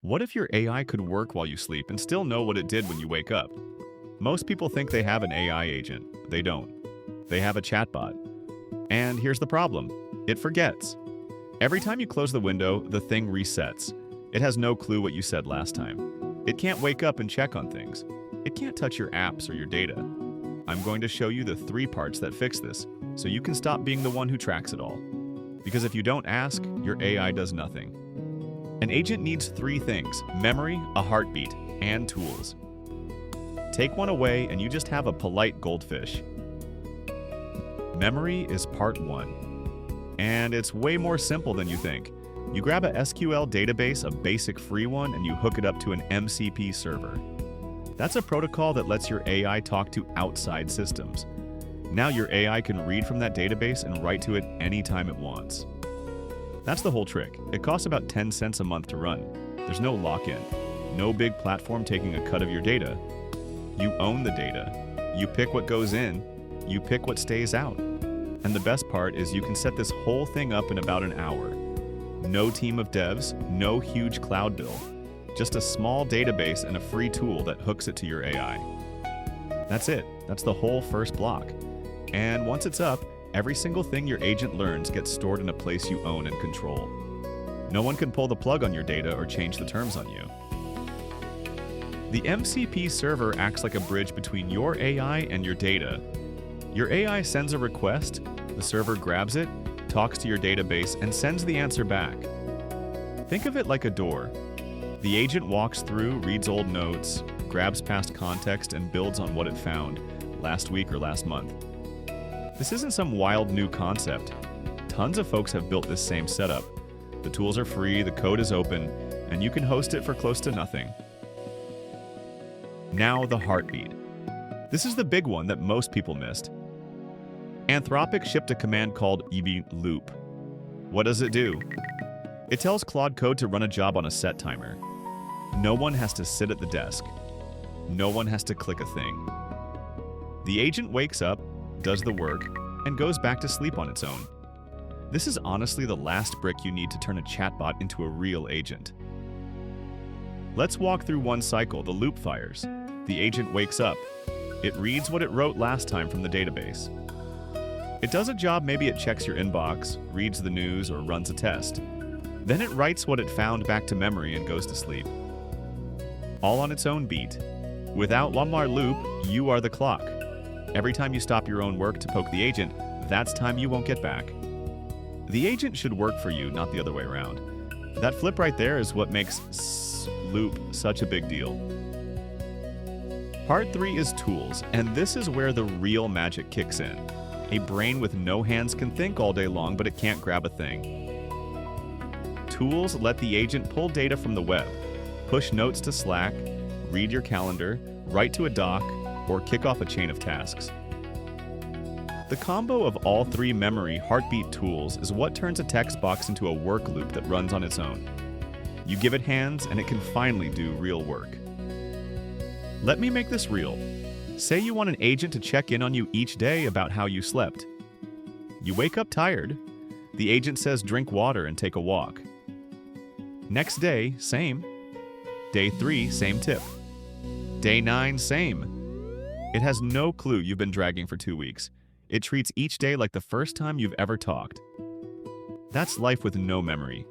What if your AI could work while you sleep and still know what it did when you wake up? Most people think they have an AI agent. They don't. They have a chatbot. And here's the problem. It forgets. Every time you close the window, the thing resets. It has no clue what you said last time. It can't wake up and check on things. It can't touch your apps or your data. I'm going to show you the 3 parts that fix this, so you can stop being the one who tracks it all. Because if you don't ask, your AI does nothing. An agent needs 3 things: memory, a heartbeat, and tools. Take one away and you just have a polite goldfish. Memory is part 1. And it's way more simple than you think. You grab a SQL database, a basic free one, and you hook it up to an MCP server. That's a protocol that lets your AI talk to outside systems. Now your AI can read from that database and write to it anytime it wants. That's the whole trick. It costs about 10 cents a month to run. There's no lock-in, no big platform taking a cut of your data. You own the data. You pick what goes in, you pick what stays out. And the best part is you can set this whole thing up in about an hour. No team of devs, no huge cloud bill. Just a small database and a free tool that hooks it to your AI. That's it. That's the whole first block. And once it's up, every single thing your agent learns gets stored in a place you own and control. No one can pull the plug on your data or change the terms on you. The MCP server acts like a bridge between your AI and your data. Your AI sends a request, the server grabs it, talks to your database, and sends the answer back. Think of it like a door. The agent walks through, reads old notes, grabs past context, and builds on what it found last week or last month. This isn't some wild new concept. Tons of folks have built this same setup. The tools are free, the code is open, and you can host it for close to nothing. Now the heartbeat. This is the big one that most people missed. Anthropic shipped a command called loop. What does it do? It tells Claude Code to run a job on a set timer. No one has to sit at the desk. No one has to click a thing. The agent wakes up, does the work, and goes back to sleep on its own. This is honestly the last brick you need to turn a chatbot into a real agent. Let's walk through one cycle. The loop fires. The agent wakes up. It reads what it wrote last time from the database. It does a job, maybe it checks your inbox, reads the news, or runs a test. Then it writes what it found back to memory and goes to sleep. All on its own beat. Without one more loop, you are the clock. Every time you stop your own work to poke the agent, that's time you won't get back. The agent should work for you, not the other way around. That flip right there is what makes loop such a big deal. Part 3 is tools, and this is where the real magic kicks in. A brain with no hands can think all day long, but it can't grab a thing. Tools let the agent pull data from the web, push notes to Slack, read your calendar, write to a doc, or kick off a chain of tasks. The combo of all 3 memory heartbeat tools is what turns a text box into a work loop that runs on its own. You give it hands, and it can finally do real work. Let me make this real. Say you want an agent to check in on you each day about how you slept. You wake up tired. The agent says drink water and take a walk. Next day, same. Day 3, same tip. Day 9, same. It has no clue you've been dragging for 2 weeks. It treats each day like the first time you've ever talked. That's life with no memory.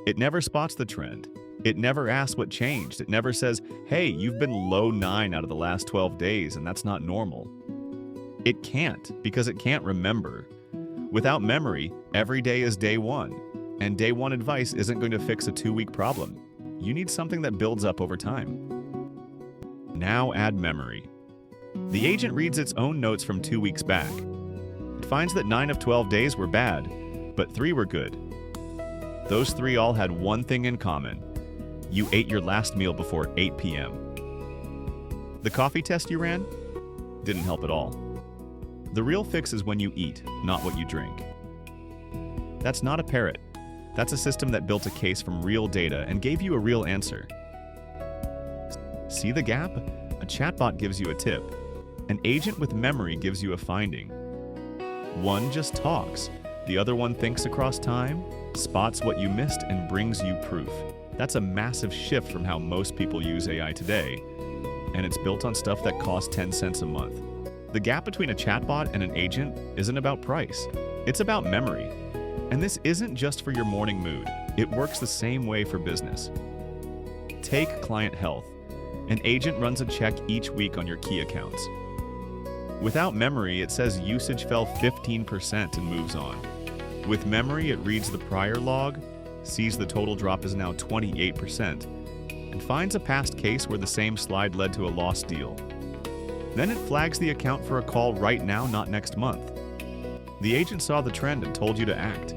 It never spots the trend. It never asks what changed. It never says, hey, you've been low 9 out of the last 12 days, and that's not normal. It can't, because it can't remember. Without memory, every day is day 1, and day 1 advice isn't going to fix a 2-week problem. You need something that builds up over time. Now add memory. The agent reads its own notes from 2 weeks back. It finds that 9 of 12 days were bad, but 3 were good. Those 3 all had one thing in common. You ate your last meal before 8 p.m. The coffee test you ran? Didn't help at all. The real fix is when you eat, not what you drink. That's not a parrot. That's a system that built a case from real data and gave you a real answer. See the gap? A chatbot gives you a tip. An agent with memory gives you a finding. One just talks. The other one thinks across time, spots what you missed, and brings you proof. That's a massive shift from how most people use AI today, and it's built on stuff that costs 10 cents a month. The gap between a chatbot and an agent isn't about price, it's about memory. And this isn't just for your morning mood, it works the same way for business. Take client health. An agent runs a check each week on your key accounts. Without memory, it says usage fell 15% and moves on. With memory, it reads the prior log, sees the total drop is now 28%, and finds a past case where the same slide led to a lost deal. Then it flags the account for a call right now, not next month. The agent saw the trend and told you to act.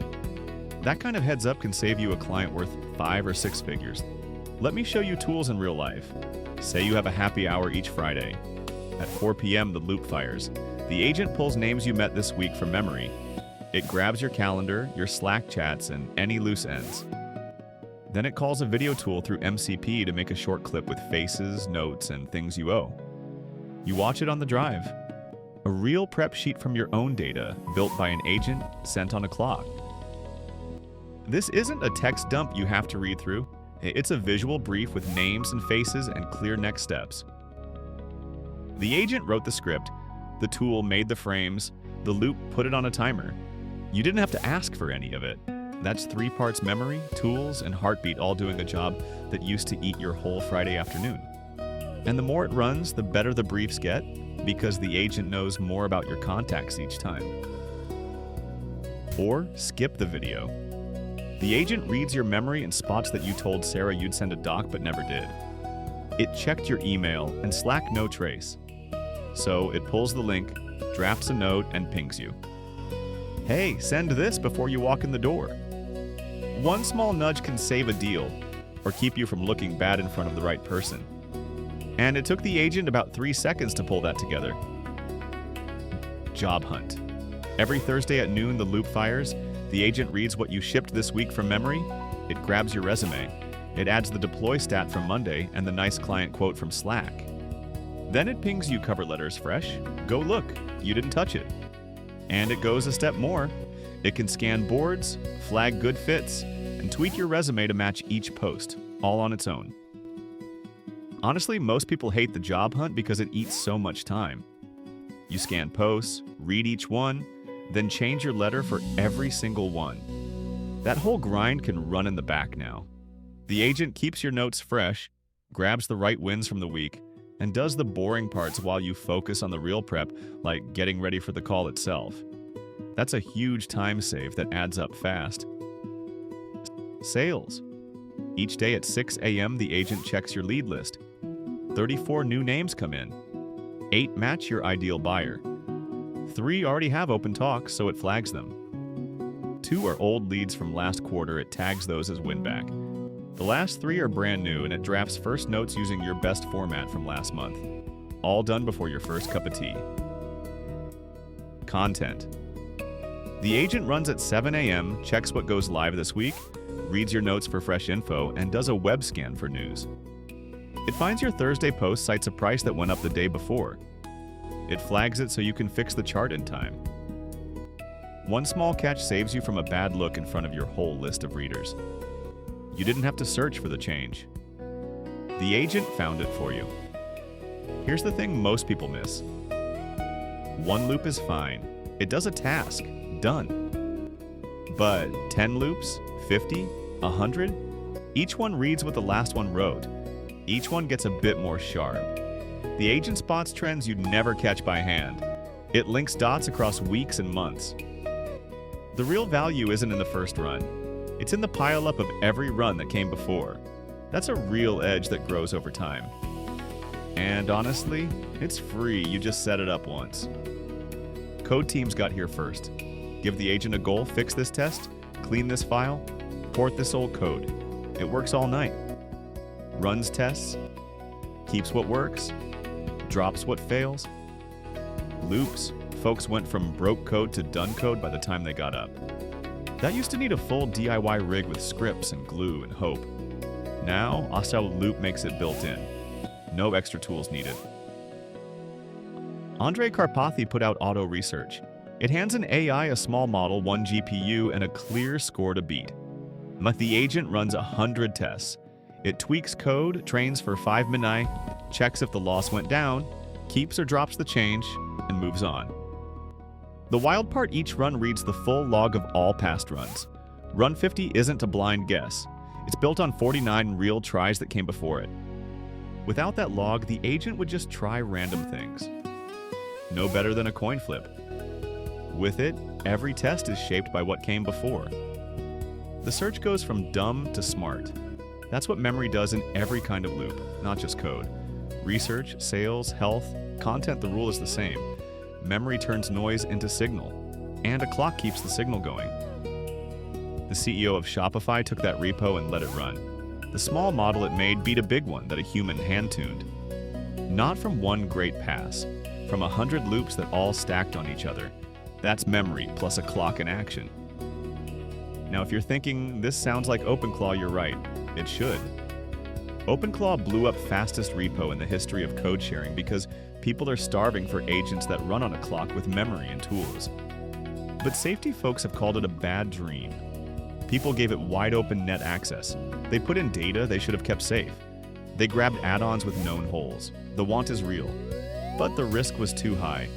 That kind of heads up can save you a client worth 5 or 6 figures. Let me show you tools in real life. Say you have a happy hour each Friday. At 4 p.m., the loop fires. The agent pulls names you met this week from memory. It grabs your calendar, your Slack chats, and any loose ends. Then it calls a video tool through MCP to make a short clip with faces, notes, and things you owe. You watch it on the drive. A real prep sheet from your own data, built by an agent, sent on a clock. This isn't a text dump you have to read through. It's a visual brief with names and faces and clear next steps. The agent wrote the script, the tool made the frames, the loop put it on a timer. You didn't have to ask for any of it. That's 3 parts memory, tools, and heartbeat all doing a job that used to eat your whole Friday afternoon. And the more it runs, the better the briefs get, because the agent knows more about your contacts each time. Or skip the video. The agent reads your memory and spots that you told Sarah you'd send a doc but never did. It checked your email and Slack no trace. So it pulls the link, drafts a note, and pings you. Hey, send this before you walk in the door. One small nudge can save a deal, or keep you from looking bad in front of the right person. And it took the agent about 3 seconds to pull that together. Job hunt. Every Thursday at noon, the loop fires. The agent reads what you shipped this week from memory. It grabs your resume. It adds the deploy stat from Monday and the nice client quote from Slack. Then it pings you cover letters fresh. Go look, you didn't touch it. And it goes a step more. It can scan boards, flag good fits, and tweak your resume to match each post, all on its own. Honestly, most people hate the job hunt because it eats so much time. You scan posts, read each one, then change your letter for every single one. That whole grind can run in the back now. The agent keeps your notes fresh, grabs the right wins from the week, and does the boring parts while you focus on the real prep, like getting ready for the call itself. That's a huge time save that adds up fast. Sales. Each day at 6 a.m., the agent checks your lead list. 34 new names come in. 8 match your ideal buyer. 3 already have open talks, so it flags them. 2 are old leads from last quarter, it tags those as win-back. The last 3 are brand new, and it drafts first notes using your best format from last month. All done before your first cup of tea. Content. The agent runs at 7 a.m., checks what goes live this week, reads your notes for fresh info, and does a web scan for news. It finds your Thursday post cites a price that went up the day before. It flags it so you can fix the chart in time. One small catch saves you from a bad look in front of your whole list of readers. You didn't have to search for the change. The agent found it for you. Here's the thing most people miss. One loop is fine. It does a task. Done. But 10 loops, 50, 100, each one reads what the last one wrote. Each one gets a bit more sharp. The agent spots trends you'd never catch by hand. It links dots across weeks and months. The real value isn't in the first run. It's in the pileup of every run that came before. That's a real edge that grows over time. And honestly, it's free, you just set it up once. Code teams got here first. Give the agent a goal, fix this test, clean this file, port this old code. It works all night. Runs tests, keeps what works, drops what fails. Loops, folks went from broke code to done code by the time they got up. That used to need a full DIY rig with scripts and glue and hope. Now, Hostile Loop makes it built in. No extra tools needed. Andrei Karpathy put out Auto Research. It hands an AI a small model, 1 GPU, and a clear score to beat. But the agent runs 100 tests. It tweaks code, trains for 5 minutes, checks if the loss went down, keeps or drops the change, and moves on. The wild part, each run reads the full log of all past runs. Run 50 isn't a blind guess. It's built on 49 real tries that came before it. Without that log, the agent would just try random things. No better than a coin flip. With it, every test is shaped by what came before. The search goes from dumb to smart. That's what memory does in every kind of loop, not just code. Research, sales, health, content, the rule is the same. Memory turns noise into signal, and a clock keeps the signal going. The CEO of Shopify took that repo and let it run. The small model it made beat a big one that a human hand-tuned. Not from one great pass, from 100 loops that all stacked on each other. That's memory plus a clock in action. Now, if you're thinking, this sounds like OpenClaw, you're right. It should. OpenClaw blew up fastest repo in the history of code sharing because people are starving for agents that run on a clock with memory and tools. But safety folks have called it a bad dream. People gave it wide open net access. They put in data they should have kept safe. They grabbed add-ons with known holes. The want is real, but the risk was too high.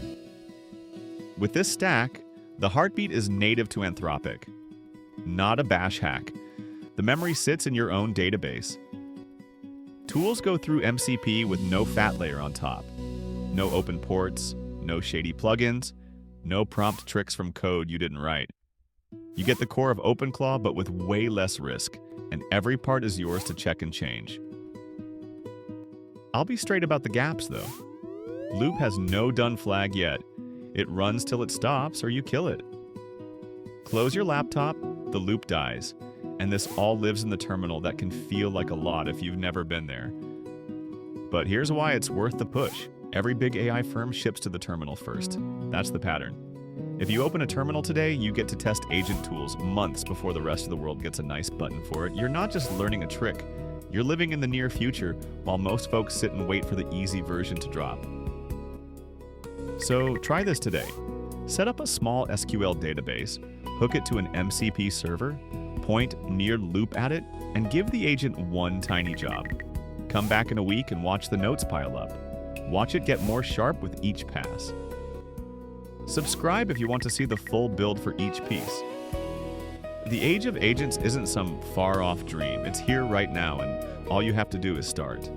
With this stack, the heartbeat is native to Anthropic. Not a bash hack. The memory sits in your own database. Tools go through MCP with no fat layer on top. No open ports, no shady plugins, no prompt tricks from code you didn't write. You get the core of OpenClaw, but with way less risk, and every part is yours to check and change. I'll be straight about the gaps, though. Loop has no done flag yet. It runs till it stops or you kill it. Close your laptop, the loop dies, and this all lives in the terminal. That can feel like a lot if you've never been there. But here's why it's worth the push. Every big AI firm ships to the terminal first. That's the pattern. If you open a terminal today, you get to test agent tools months before the rest of the world gets a nice button for it. You're not just learning a trick, you're living in the near future while most folks sit and wait for the easy version to drop. So try this today. Set up a small SQL database, hook it to an MCP server, point near loop at it, and give the agent one tiny job. Come back in a week and watch the notes pile up. Watch it get more sharp with each pass. Subscribe if you want to see the full build for each piece. The age of agents isn't some far-off dream. It's here right now, and all you have to do is start.